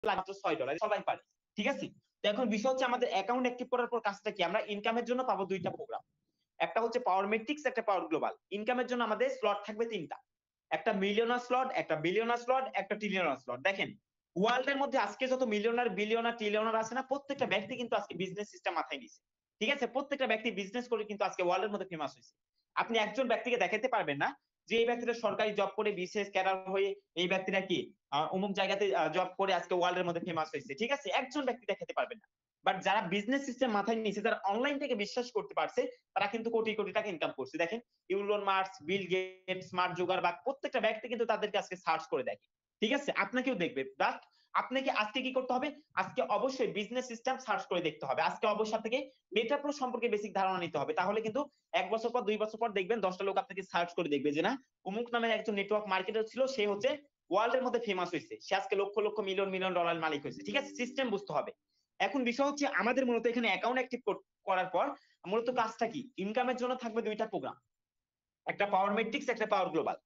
মাত্র $6 সবাই পারে, ঠিক আছে। তো এখন বিষয় হচ্ছে আমাদের অ্যাকাউন্ট অ্যাক্টিভ করার পর কাজটা কি, আমরা ইনকামের জন্য পাবো দুইটা প্রোগ্রাম, একটা হচ্ছে পাওয়ার মেট্রিক্স, একটা পাওয়ার গ্লোবাল। ইনকামের জন্য আমাদের স্লট থাকবে তিনটা, একটা মিলিয়নার স্লট, একটা বিলিয়নার স্লট, একটা ট্রিলিয়নার স্লট। দেখেন ওয়ার্ল্ড এর মধ্যে আজকে যত মিলিয়নার বিলিয়নার ট্রিলিয়নার আছে না, প্রত্যেকটা ব্যক্তি কিন্তু আজকে বিজনেস সিস্টেম মাথায় নিছে, ঠিক আছে। প্রত্যেকটা ব্যক্তি বিজনেস করে কিন্তু আজকে ওয়ার্ল্ড এর মধ্যে ফেমাস হয়েছে। আপনি একজন ব্যক্তিকে দেখাতে পারবেন না যে এই ব্যক্তিটা সরকারি জব করে বিসিএস ক্যাডার হয়ে এই ব্যক্তিটা কি অমুক জায়গাতে জব করে আজকে ওয়ার্ল্ড এর মধ্যে ফেমাস হয়েছে, ঠিক আছে। একজন ব্যক্তি দেখাতে পারবেন না। বাট যারা বিজনেস সিস্টেম মাথায় নিয়েছে, যারা অনলাইন থেকে বিশ্বাস করতে পারছে, তারা কিন্তু কোটি কোটি টাকা ইনকাম করছে। দেখেন Elon Musk, Bill Gates, Mark Zuckerberg, প্রত্যেকটা ব্যক্তি কিন্তু তাদেরকে আজকে সার্চ করে দেখে, ঠিক আছে। আপনাকেও দেখবে। বাট আপনাকে আজকে কি করতে হবে, আজকে অবশ্যই বিজনেস সিস্টেম সার্চ করে দেখতে হবে। আজকে অবশ্যই আপনাকে মেটা প্রো সম্পর্কে বেসিক ধারণা নিতে হবে। তাহলে কিন্তু 1 বছর পর 2 বছর পর দেখবেন 10টা লোক আপনাকে সার্চ করে দেখবে যে না, অমুক নামের একজন নেটওয়ার্ক মার্কেটার ছিল, সে হচ্ছে ওয়ার্ল্ড এর মধ্যে ফেমাস হয়েছে, সে আজকে lakh lakh million million dollar মালিক হয়েছে, ঠিক আছে। সিস্টেম বুঝতে হবে। এখন বিষয় হচ্ছে আমাদের মূলত এখানে অ্যাকাউন্ট অ্যাক্টিভ করার পর মূলত কাজটা কি, ইনকামের জন্য থাকবে দুইটা প্রোগ্রাম, একটা পাওয়ার মেট্রিক্স, একটা পাওয়ার গ্লোবাল।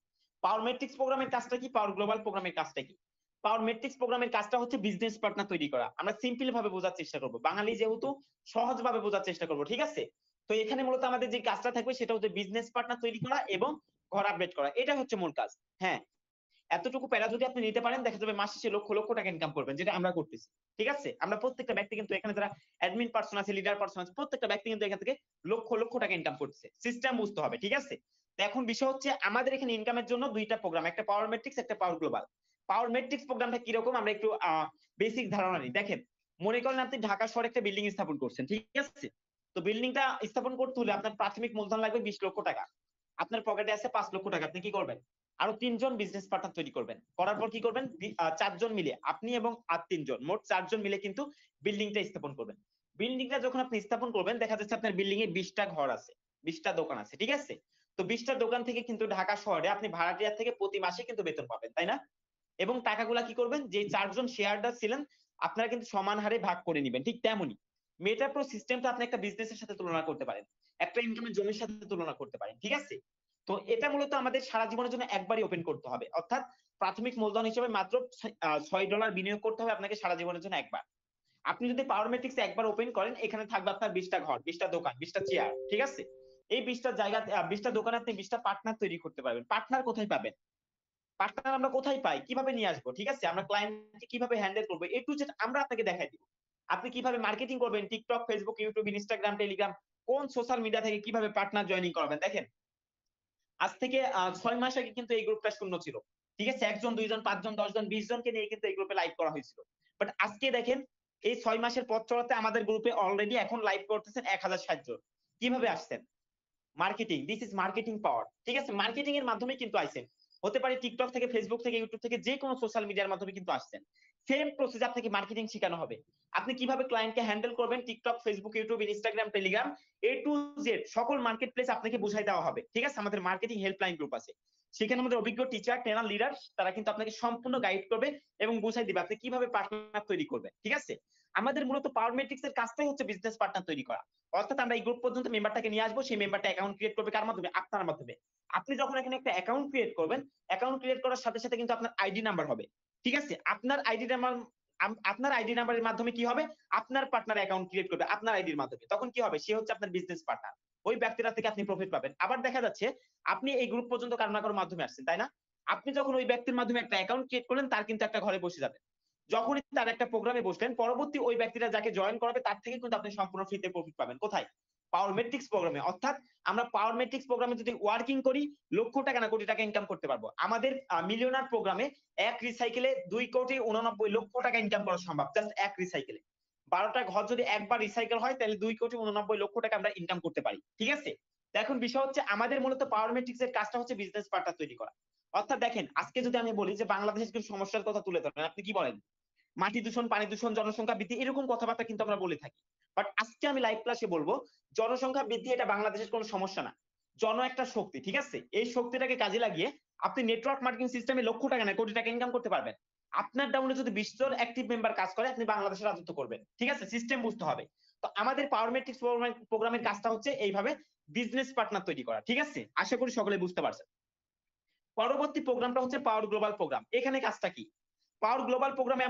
পাওয়ার মেট্রিক্স প্রোগ্রামের কাজটা কি, পাওয়ার গ্লোবাল প্রোগ্রামের কাজটা কি। পাওয়ার মেট্রিক্স প্রোগ্রামের কাজটা হচ্ছে বিজনেস পার্টনার তৈরি করা। আমরা সিম্পল ভাবে বোঝার চেষ্টা করব, বাঙালি যেহেতু সহজ ভাবে বোঝার চেষ্টা করব, ঠিক আছে। তো এখানে মূলত আমাদের যে কাজটা থাকবে সেটা হচ্ছে বিজনেস পার্টনার তৈরি করা এবং ঘর আপডেট করা, এটা হচ্ছে মূল কাজ। হ্যাঁ, এতটুকু প্যারা যদি আপনি নিতে পারেন, দেখা যাবে মাস শেষে লক্ষ লক্ষ টাকা ইনকাম করবেন, যেটা আমরা করতেছি, ঠিক আছে। আমরা প্রত্যেকটা ব্যক্তি কিন্তু এখানে যারা অ্যাডমিন পার্সন আছে, লিডার পার্সন আছে, প্রত্যেকটা ব্যক্তি কিন্তু এখান থেকে লক্ষ লক্ষ টাকা ইনকাম করতেছে। সিস্টেম বুঝতে হবে, ঠিক আছে। তো এখন বিষয় হচ্ছে আমাদের এখানে ইনকামের জন্য দুইটা প্রোগ্রাম, একটা পাওয়ার মেট্রিক্স, একটা পাওয়ার গ্লোবাল। পাওয়ার মেট্রিক্স প্রোগ্রামটা কিরকম আমরা একটু বেসিক ধারণা নিই। দেখেন মনে করেন আপনি ঢাকা শহরে একটা বিল্ডিং স্থাপন করছেন, ঠিক আছে। তো বিল্ডিংটা স্থাপন করতে হলে আপনার প্রাথমিক মূলধন লাগবে 20 লক্ষ টাকা। আপনার পকেটে আছে 5 লক্ষ টাকা, আপনি কি করবেন, আরো 3জন বিজনেস পার্টনার তৈরি করবেন। করার পর কি করবেন, 4জন মিলে, আপনি এবং আর 3জন, মোট 4জন মিলে কিন্তু বিল্ডিংটা স্থাপন করবেন। বিল্ডিংটা যখন আপনি স্থাপন করবেন, দেখা যাচ্ছে আপনার বিল্ডিং এ 20টা ঘর আছে, 20টা দোকান আছে, ঠিক আছে। তো 20টা দোকান থেকে কিন্তু ঢাকা শহরে আপনি ভাড়াটিয়া থেকে প্রতি মাসে কিন্তু বেতন পাবেন, তাই না। এবং টাকাগুলা কি করবেন, যে 4জন শেয়ারদার ছিলেন আপনারা কিন্তু সমান হারে ভাগ করে নিবেন। ঠিক তেমনি মেটা প্রো সিস্টেমটা আপনি একটা বিজনেসের সাথে তুলনা করতে পারেন, একটা ইনকামের জমির সাথে তুলনা করতে পারেন, ঠিক আছে। তো এটা মূলত আমাদের সারা জীবনের জন্য একবারই ওপেন করতে হবে, অর্থাৎ প্রাথমিক মূলধন হিসেবে মাত্র $6 বিনিয়োগ করতে হবে আপনাকে সারা জীবনের জন্য একবার। আপনি যদি পাওয়ার মেট্রিক্স একবার ওপেন করেন, এখানে থাকবে আপনার 20টা ঘর, 20টা দোকান, 20টা চেয়ার, ঠিক আছে। এই 20টা জায়গা, 20টা দোকানে আপনি 20টা পার্টনার তৈরি করতে পারবেন। পার্টনার কোথায় পাবেন, পার্টনার আমরা কোথায় পাই, কিভাবে নিয়ে আসবো, ঠিক আছে। আমরা ক্লায়েন্টকে কিভাবে হ্যান্ডেল করবো, এ টু জেড আমরা আপনাকে দেখাই দিব। আপনি কিভাবে মার্কেটিং করবেন, TikTok, Facebook, YouTube, Instagram, Telegram, কোন সোশ্যাল মিডিয়া থেকে কিভাবে পার্টনার জয়েনিং করাবেন। দেখেন আজ থেকে 6 মাস আগে কিন্তু এই গ্রুপটা শূন্য ছিল, ঠিক আছে। 1জন, 2জন, 5জন, 10জন, 20জনকে নিয়ে কিন্তু এই গ্রুপে লাইভ করা হয়েছিল। বাট আজকে দেখেন এই 6 মাসের পথ চলাতে আমাদের গ্রুপে অলরেডি এখন লাইভ করতেছেন 1060 জন। কিভাবে আসছেন, মার্কেটিং, দিস ইজ মার্কেটিং পাওয়ার, ঠিক আছে। মার্কেটিং এর মাধ্যমে কিন্তু আইছেন, হতে পারে টিকটক থেকে, ফেসবুক থেকে, ইউটিউব থেকে, যে কোনো সোশ্যাল মিডিয়ার মাধ্যমে কিন্তু আসছেন। সেম প্রসেস আপনাকে মার্কেটিং শেখানো হবে, আপনি কিভাবে ক্লায়েন্টকে হ্যান্ডেল করবেন, TikTok, Facebook, YouTube, Instagram, Telegram, A to Z সকল মার্কেট প্লেস আপনাকে বুঝাই দেওয়া হবে, ঠিক আছে। আমাদের মার্কেটিং হেল্পলাইন গ্রুপ আছে, সেখানে আমাদের অভিজ্ঞ টিচার, ট্রেনার, লিডার, তারা কিন্তু আপনাকে সম্পূর্ণ গাইড করবে এবং বুঝাই দিবে আপনি কিভাবে পার্টনার তৈরি করবেন, ঠিক আছে। আমাদের মূলত পাওয়ার মেট্রিক্স এর কাজটাই হচ্ছে বিজনেস পার্টনার তৈরি করা। অর্থাৎ আমরা এই গ্রুপ পর্যন্ত মেম্বারটাকে নিয়ে আসবো, সেই মেম্বারটা অ্যাকাউন্ট ক্রিয়েট করবে কার মাধ্যমে, আপনার মাধ্যমে। আপনি যখন এখানে একটা অ্যাকাউন্ট ক্রিয়েট করবেন, অ্যাকাউন্ট ক্রিয়েট করার সাথে সাথে কিন্তু আপনার আইডি নাম্বার হবে, ঠিক আছে। আপনার আইডি নাম্বারের মাধ্যমে কি হবে, আপনার পার্টনার অ্যাকাউন্ট ক্রিয়েট করবে আপনার আইডির মাধ্যমে, তখন কি হবে, সে হচ্ছে আপনার বিজনেস পার্টনার। ওই ব্যক্তিরা থেকে আপনি প্রফিট পাবেন। আবার দেখা যাচ্ছে আপনি এই গ্রুপ পর্যন্ত কারো না কারোর মাধ্যমে আসছেন, তাই না। আপনি যখন ওই ব্যক্তির মাধ্যমে একটা অ্যাকাউন্ট ক্রিয়েট করলেন, তার কিন্তু একটা ঘরে বসে যাবেন। যখনই তার একটা প্রোগ্রামে বসলেন, পরবর্তী ওই ব্যক্তিরা যাকে জয়েন করাবে তার থেকে কিন্তু আপনি সম্পূর্ণ ফ্রিতে প্রফিট পাবেন। কোথায়, পাওয়ার মেট্রিক্স প্রোগ্রামে। অর্থাৎ আমরা পাওয়ার মেট্রিক্স প্রোগ্রামে যদি ওয়ার্কিং করি, লক্ষ টাকা না কোটি টাকা ইনকাম করতে পারবো। আমাদের মিলিয়নার প্রোগ্রামে এক রিসাইকেলে 2,89,00,000,000 টাকা ইনকাম করা সম্ভব, জাস্ট এক রিসাইকেলে। 12টা ঘর যদি একবার রিসাইকেল হয়, তাহলে 2,89,00,000 টাকা আমরা ইনকাম করতে পারি, ঠিক আছে। এখন বিষয় হচ্ছে আমাদের মূলত পাওয়ার মেট্রিক্স এর কাজটা হচ্ছে বিজনেস পার্টনার তৈরি করা। অর্থাৎ দেখেন আজকে যদি আমি বলি যে বাংলাদেশের কিছু সমস্যার কথা তুলে ধরেন, আপনি কি বলেন, মাটি দূষণ, পানি দূষণ, জনসংখ্যা বৃদ্ধি, এরকম কথাবার্তা কিন্তু আমরা বলে থাকি। বাট আজকে আমি লাইভ ক্লাসে বলবো জনসংখ্যা বৃদ্ধি এটা বাংলাদেশের কোনো সমস্যা না, জন একটা শক্তি, ঠিক আছে। এই শক্তিটাকে কাজে লাগিয়ে আপনি নেটওয়ার্ক মার্কেটিং সিস্টেমে লক্ষ টাকা না কোটি টাকা ইনকাম করতে পারবেন। আপনার ডাউনে যদি 20 জন অ্যাক্টিভ মেম্বার কাজ করে, আপনি বাংলাদেশের রাজত্ব করবেন, ঠিক আছে। সিস্টেম বুঝতে হবে। তো আমাদের পাওয়ার মেট্রিক্স প্রোগ্রামের কাজটা হচ্ছে এইভাবে বিজনেস পার্টনার তৈরি করা, ঠিক আছে। আশা করি সকলে বুঝতে পারছেন। পরবর্তী প্রোগ্রামটা হচ্ছে পাওয়ার গ্লোবাল প্রোগ্রাম। এখানে কাজটা কি, পাওয়ার গ্লোবাল প্রোগ্রামে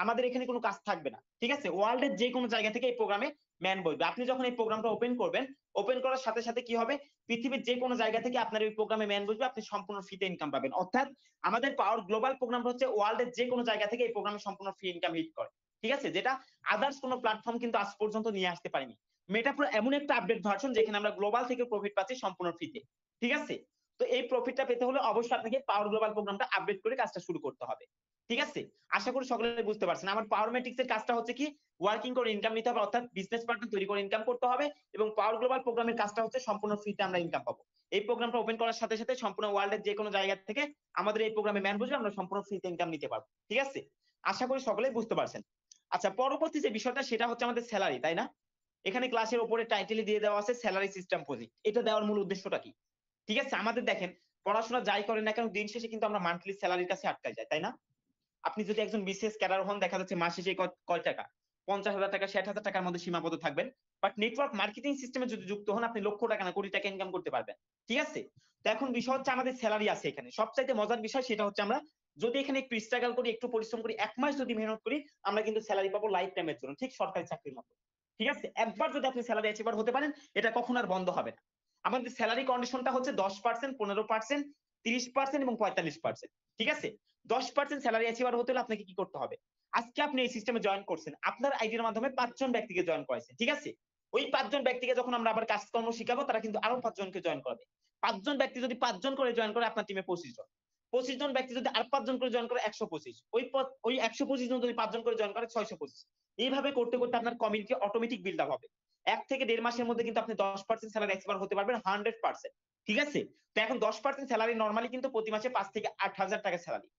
আমাদের এখানে কোনো কাজ থাকবে না, ঠিক আছে? ওয়ার্ল্ডের যে কোনো জায়গা থেকে এই প্রোগ্রামে ম্যান বসবে। আপনি যখন এই প্রোগ্রামটা ওপেন করবেন, ওপেন করার সাথে সাথে কি হবে, পৃথিবীর যে কোনো জায়গা থেকে আপনার এই প্রোগ্রামে ম্যান বসবে, আপনি সম্পূর্ণ ফ্রিতে ইনকাম পাবেন। অর্থাৎ আমাদের পাওয়ার গ্লোবাল প্রোগ্রামটা হচ্ছে ওয়ার্ল্ডের যে কোনো জায়গা থেকে এই প্রোগ্রামে সম্পূর্ণ ফ্রি ইনকাম হিট করে, ঠিক আছে? যেটা আদার্স কোনো প্ল্যাটফর্ম কিন্তু আজ পর্যন্ত নিয়ে আসতে পারেনি। মেটাপ্রো এমন একটা আপডেট ভার্সন যেখানে আমরা গ্লোবাল থেকে প্রফিট পাচ্ছি সম্পূর্ণ ফ্রিতে, ঠিক আছে? তো এই প্রফিটটা পেতে হলে অবশ্যই আপনাকে পাওয়ার গ্লোবাল প্রোগ্রামটা আপডেট করে কাজটা শুরু করতে হবে, ঠিক আছে? আশা করি সকলে বুঝতে পারছেন। আমার পাওয়ার ম্যাট্রিক্স এর কাজটা হচ্ছে কি, ওয়ার্কিং করে ইনকাম নিতে হবে, অর্থাৎ বিজনেস পার্টনার তৈরি করে ইনকাম করতে হবে, এবং পাওয়ার গ্লোবাল প্রোগ্রামের কাজটা হচ্ছে সম্পূর্ণ ফ্রিতে আমরা ইনকাম পাবো। এই প্রোগ্রামটা ওপেন করার সাথে সাথে সম্পূর্ণ ওয়ার্ল্ডের যে কোনো জায়গা থেকে আমাদের এই প্রোগ্রামে ম্যান বসবে, আমরা সম্পূর্ণ ফ্রিতে ইনকাম নিতে পারবো, ঠিক আছে? আশা করি সকলেই বুঝতে পারছেন। আচ্ছা, পরবর্তী যে বিষয়টা সেটা হচ্ছে আমাদের স্যালারি, তাই না? এখানে ক্লাসের উপরে টাইটেলে দিয়ে দেওয়া আছে স্যালারি সিস্টেম প্রজেক্ট। এটা দেওয়ার মূল উদ্দেশ্যটা কি? ঠিক আছে, আমাদের দেখেন পড়াশোনা যাই করেন না কেন, দিন শেষে কিন্তু আমরা মান্থলি স্যালারির কাছে আটকায় যাই, তাই না? আপনি যদি একজন বিসিএস ক্যাডার হন, দেখা যাচ্ছে মাস শেষে কয় টাকা, 50,000 টাকা 60,000 টাকার মধ্যে সীমাবদ্ধ থাকবেন। বাট নেটওয়ার্ক মার্কেটিং সিস্টেমে যদি যুক্ত হন, আপনি লক্ষ টাকা না কোটি টাকা ইনকাম করতে পারবেন, ঠিক আছে? তো এখন বিষয় হচ্ছে আমাদের স্যালারি আছে এখানে। সবচাইতে মজার বিষয় সেটা হচ্ছে আমরা যদি এখানে একটু স্ট্রাগল করি, একটু পরিশ্রম করি, 1 মাস যদি মেহনত করি, আমরা কিন্তু স্যালারি পাবো লাইফ টাইমের জন্য, ঠিক সরকারি চাকরির মতো, ঠিক আছে? একবার যদি আপনি স্যালারি অ্যাচিভার হতে পারেন, এটা কখনো আর বন্ধ হবে না। আমাদের স্যালারি কন্ডিশনটা হচ্ছে 10%, 15%, 30% এবং 45%, ঠিক আছে? 10% স্যালারি অ্যাচিভার হতে হলে আপনাকে কি করতে হবে? আজকে আপনি এই সিস্টেমে জয়েন করছেন, আপনার আইডির মাধ্যমে 5 জন ব্যক্তিকে জয়েন করাইছেন, ঠিক আছে? ওই 5 জন ব্যক্তিকে যখন আমরা আবার কাজকর্ম শিখাবো, তারা কিন্তু আরো 5 জনকে জয়েন করাবে। 5 জন ব্যক্তি যদি 5 জন করে জয়েন করে, আপনার টিমে 25 জন। 25 জন ব্যক্তি যদি আর 5 জন করে জয়েন করে, 125। ওই 125 জন যদি 5 জন করে জয়েন করে, 625। এইভাবে করতে করতে আপনার কমিউনিটি অটোমেটিক বিল্ড আপ হবে। 1 থেকে 1.5 মাসের মধ্যে কিন্তু আপনি 10% স্যালারি অ্যাচিভার হতে পারবেন 100%, ঠিক আছে? তো এখন 10% স্যালারি নরমালি কিন্তু প্রতি মাসে 5 থেকে 8,000 টাকা স্যালারি।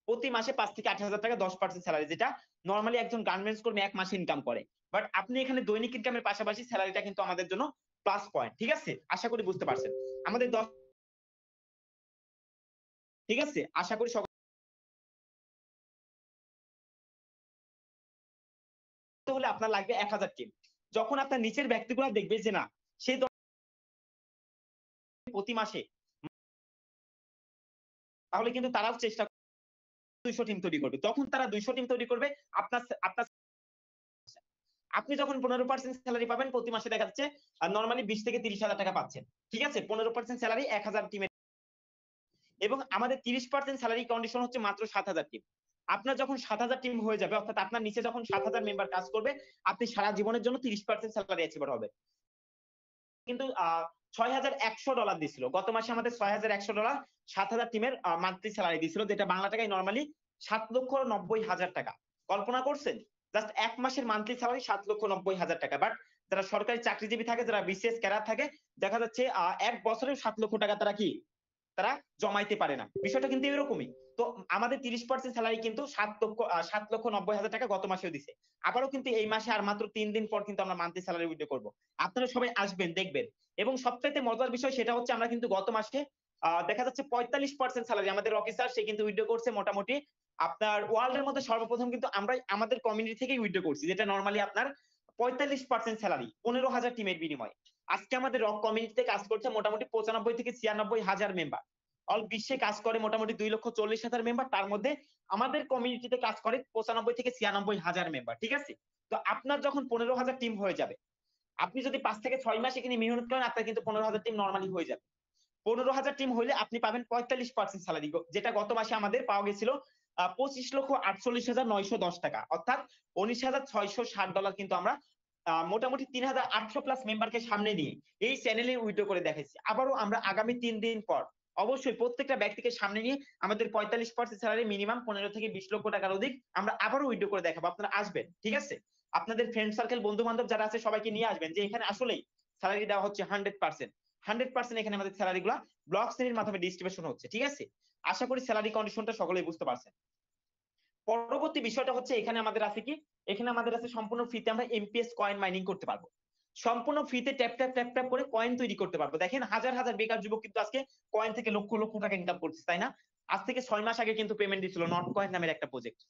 প্রতি মাসে 5 থেকে 8,000 টাকা 10% স্যালারি, যেটা নরমালি একজন গার্মেন্টস কর্মী 1 মাসে ইনকাম করে। বাট আপনি এখানে দৈনিক ইনকামের পাশাপাশি স্যালারিটা কিন্তু আমাদের জন্য প্লাস পয়েন্ট, ঠিক আছে? আশা করি বুঝতে পারছেন। আমাদের 10, ঠিক আছে? আশা করি হলে আপনার লাগবে 1000 টিম। যখন আপনার নিচের ব্যক্তিগুলো দেখবে যে না, সে প্রতি মাসে, তাহলে কিন্তু তারাও চেষ্টা 200 টিম তৈরি করবে। তখন তারা 200 টিম তৈরি করবে। আপনার আপনার আপনি যখন 15% স্যালারি পাবেন, প্রতি মাসে দেখা যাচ্ছে নরমালি 20 থেকে 30,000 টাকা পাচ্ছেন, ঠিক আছে? 15% স্যালারি 1000 টিমের, এবং আমাদের 30% স্যালারি কন্ডিশন হচ্ছে মাত্র 7,000 টিম। আপনার যখন 7,000 টিম হয়ে যাবে, অর্থাৎ আপনার নিচে যখন 7,000 মেম্বার কাজ করবে, আপনি সারা জীবনের জন্য 30% স্যালারি অ্যাচিভার হবে। কিন্তু $6,100 দিছিল গত মাসে, আমাদের $6,100 7,000 টিমের মান্থলি স্যালারি দিছিল, যেটা বাংলা টাকায় নরমালি 7,90,000 টাকা। কল্পনা করছেন? জাস্ট 1 মাসের মান্থলি স্যালারি 7,90,000 টাকা। বাট যারা সরকারি চাকরিজীবী থাকে, যারা বিসিএস ক্যাডার থাকে, দেখা যাচ্ছে 1 বছরে 7 লক্ষ টাকা তারা জমাইতে পারে না। বিষয়টা কিন্তু এরকমই। তো আমাদের 30% স্যালারি কিন্তু 7,90,000 টাকা গত মাসেও দিছে। আবারও কিন্তু এই মাসে আর মাত্র 3 দিন পর কিন্তু আমরা মান্থলি স্যালারি উইথড্র করব। আপনারা সবাই আসবেন, দেখবেন। এবং সবচাইতে মজার বিষয় সেটা হচ্ছে আমরা কিন্তু গত মাসে দেখা যাচ্ছে 45% স্যালারি আমাদের রকি স্যার, সে কিন্তু উইথড্র করছে মোটামুটি আপনার ওয়ার্ল্ডের মধ্যে সর্বপ্রথম কিন্তু আমরাই আমাদের কমিউনিটি থেকেই উইথড্র করছি, যেটা নরমালি আপনার 45% স্যালারি 15,000 টিমের বিনিময়ে। আজকে আমাদের রক কমিউনিটিতে কাজ করছে মোটামুটি 95 থেকে 96,000 মেম্বার। অল বিশ্বে কাজ করে মোটামুটি 2,40,000 মেম্বার। তার মধ্যে আমাদের কমিউনিটিতে কাজ করে 95 থেকে 96,000 মেম্বার, ঠিক আছে? তো আপনার যখন 15,000 টিম হয়ে যাবে, আপনি যদি 5 থেকে 6 মাস এখানে মেহনত করেন, আপনার কিন্তু 15,000 টিম নরমালি হয়ে যাবে। 15,000 টিম হইলে আপনি পাবেন 45% স্যালারি, যেটা গত মাসে আমাদের পাওয়া গেছিল $25,48,910 টাকা, অর্থাৎ $19,660 কিন্তু আমরা মোটামুটি 3,800 প্লাস মেম্বারকে সামনে নিয়ে এই চ্যানেলে উইথড্র করে দেখাইছি। আবারও আমরা আগামী 3 দিন পর অবশ্যই প্রত্যেকটা ব্যক্তিকে সামনে নিয়ে আমাদের 45% স্যালারি মিনিমাম 15 থেকে 20 লক্ষ টাকার অধিক আমরা আবারও উইথড্র করে দেখাবো। আপনারা আসবেন, ঠিক আছে? আপনাদের ফ্রেন্ড সার্কেল, বন্ধু বান্ধব যারা আছে সবাইকে নিয়ে আসবেন, যে এখানে আসলেই স্যালারি দেওয়া হচ্ছে 100%। এখানে আমাদের স্যালারি গুলা ব্লক শ্রেণীর মাধ্যমে ডিস্ট্রিবিউশন হচ্ছে, ঠিক আছে? আশা করি স্যালারি কন্ডিশনটা সকলেই বুঝতে পারছেন। পরবর্তী বিষয়টা হচ্ছে এখানে আমাদের আছে কি, এখানে আমাদের আছে সম্পূর্ণ ফ্রিতে আমরা এমপিএস কয়েন মাইনিং করতে পারবো। সম্পূর্ণ ফ্রিতে ট্যাপ ট্যাপ ট্যাপ ট্যাপ করে কয়েন তৈরি করতে পারবো। দেখেন হাজার হাজার বেকার যুবক কিন্তু আজকে কয়েন থেকে লক্ষ লক্ষ টাকা ইনকাম করছে, তাই না? আজ থেকে 6 মাস আগে কিন্তু পেমেন্ট দিছিল নট কয়েন নামের একটা প্রজেক্ট।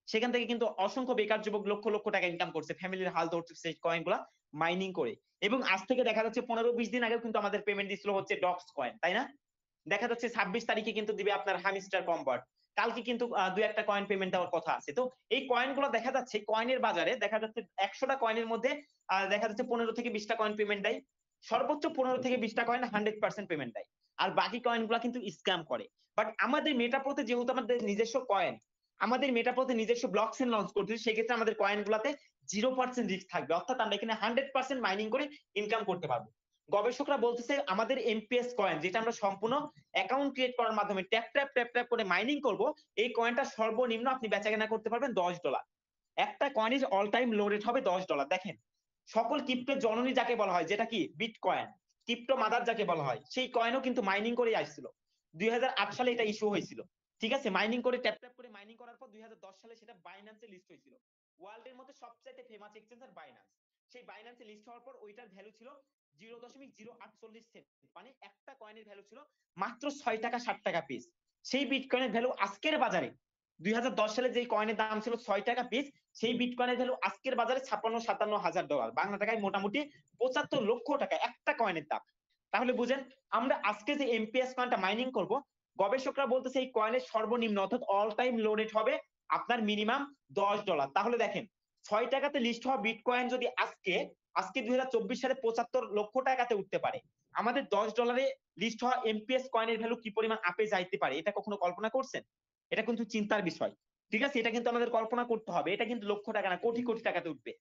সেখান থেকে কিন্তু অসংখ্য বেকার যুবক লক্ষ লক্ষ টাকা ইনকাম করছে, ফ্যামিলির হাল ধরছে সেই কয়েনগুলা মাইনিং করে। এবং আজ থেকে দেখা যাচ্ছে 15-20 দিন আগেও কিন্তু আমাদের পেমেন্ট দিছিল হচ্ছে ডক্স কয়েন, তাই না? দেখা যাচ্ছে 26 তারিখে কিন্তু দিবে আপনার হামিস্টার কম্বার্ট। কালকে কিন্তু দুই একটা কয়েন পেমেন্ট দেওয়ার কথা আছে। তো এই কয়েনগুলো দেখা যাচ্ছে কয়েনের বাজারে দেখা যাচ্ছে 100টা কয়েনের মধ্যে দেখা যাচ্ছে 15 থেকে 20টা কয়েন পেমেন্ট দেয়। সর্বোচ্চ 15 থেকে 20টা কয়েন 100% পেমেন্ট দেয়। আর বাকি কয়েনগুলা কিন্তু স্ক্যাম করে। বাট আমাদের মেটাপ্রোতে যেহেতু আমাদের নিজস্ব কয়েন, আমাদের মেটাপ্রোতে নিজস্ব ব্লক চেইন লঞ্চ করতেছি, সেক্ষেত্রে আমাদের কয়েনগুলাতে 0% রিস্ক থাকবে। অর্থাৎ আমরা এখানে 100% মাইনিং করে ইনকাম করতে পারবো। গবেষকরা বলতেছে আমাদের এমপিএস কয়েন, যেটা আমরা সম্পূর্ণ অ্যাকাউন্ট ক্রিয়েট করার মাধ্যমে ট্যাপ করে মাইনিং করব, এই কয়েনটা সর্বনিম্ন আপনি বেচাকেনা করতে পারবেন $10। একটা কয়েনের অল টাইম লো রেট হবে $10। দেখেন, সকল ক্রিপ্টোর জননী যাকে বলা হয়, যেটা কি বিটকয়েন, ক্রিপ্টো মাদার যাকে বলা হয়, সেই কয়েনও কিন্তু মাইনিং করে আসছিল। 2008 সালে এটা ইস্যু হয়েছিল। ঠিক আছে, মাইনিং করে ট্যাপ করে মাইনিং করার পর 2010 সালে সেটা বাইন্যান্সে লিস্ট হয়েছিল। ওয়ার্ল্ডের মধ্যে সবচাইতে ফেমাস এক্সচেঞ্জার বাইন্যান্স। সেই বাইন্যান্সে লিস্ট হওয়ার পর ওইটার ভ্যালু ছিল 0.048 সেন্ট, মানে একটা কয়েনের ভ্যালু ছিল মাত্র 6 টাকা 60 টাকা পিস। সেই বিটকয়েনের ভ্যালু আজকের বাজারে 2010 সালে যে কয়েনের দাম ছিল 6 টাকা পিস, সেই বিটকয়েনের ভ্যালু আজকের বাজারে $56,000-57,000, বাংলা টাকায় মোটামুটি 75 লক্ষ টাকা একটা কয়েনের দাম। তাহলে বুঝেন, আমরা আজকে যে এমপিএস কয়েনটা মাইনিং করব, গবেষকরা বলতেছে এই কয়েনের সর্বনিম্ন অর্থাৎ অল টাইম লো রেট হবে আপনার মিনিমাম $10। তাহলে দেখেন, 6 টাকাতে লিস্ট হওয়া বিটকয়েন যদি আজকে 2024 সালে 75 লক্ষ টাকাতে উঠতে পারে, আমাদের $10 লিস্ট হওয়া এমপিএস কয়েনের ভ্যালু কি পরিমাণ আপে যাইতে পারে, এটা কখনো কল্পনা করছেন? এটা কিন্তু চিন্তার বিষয়। ঠিক আছে, এটা কিন্তু আমাদের কল্পনা করতে হবে। এটা কিন্তু লক্ষ টাকা না, কোটি কোটি টাকাতে উঠবে।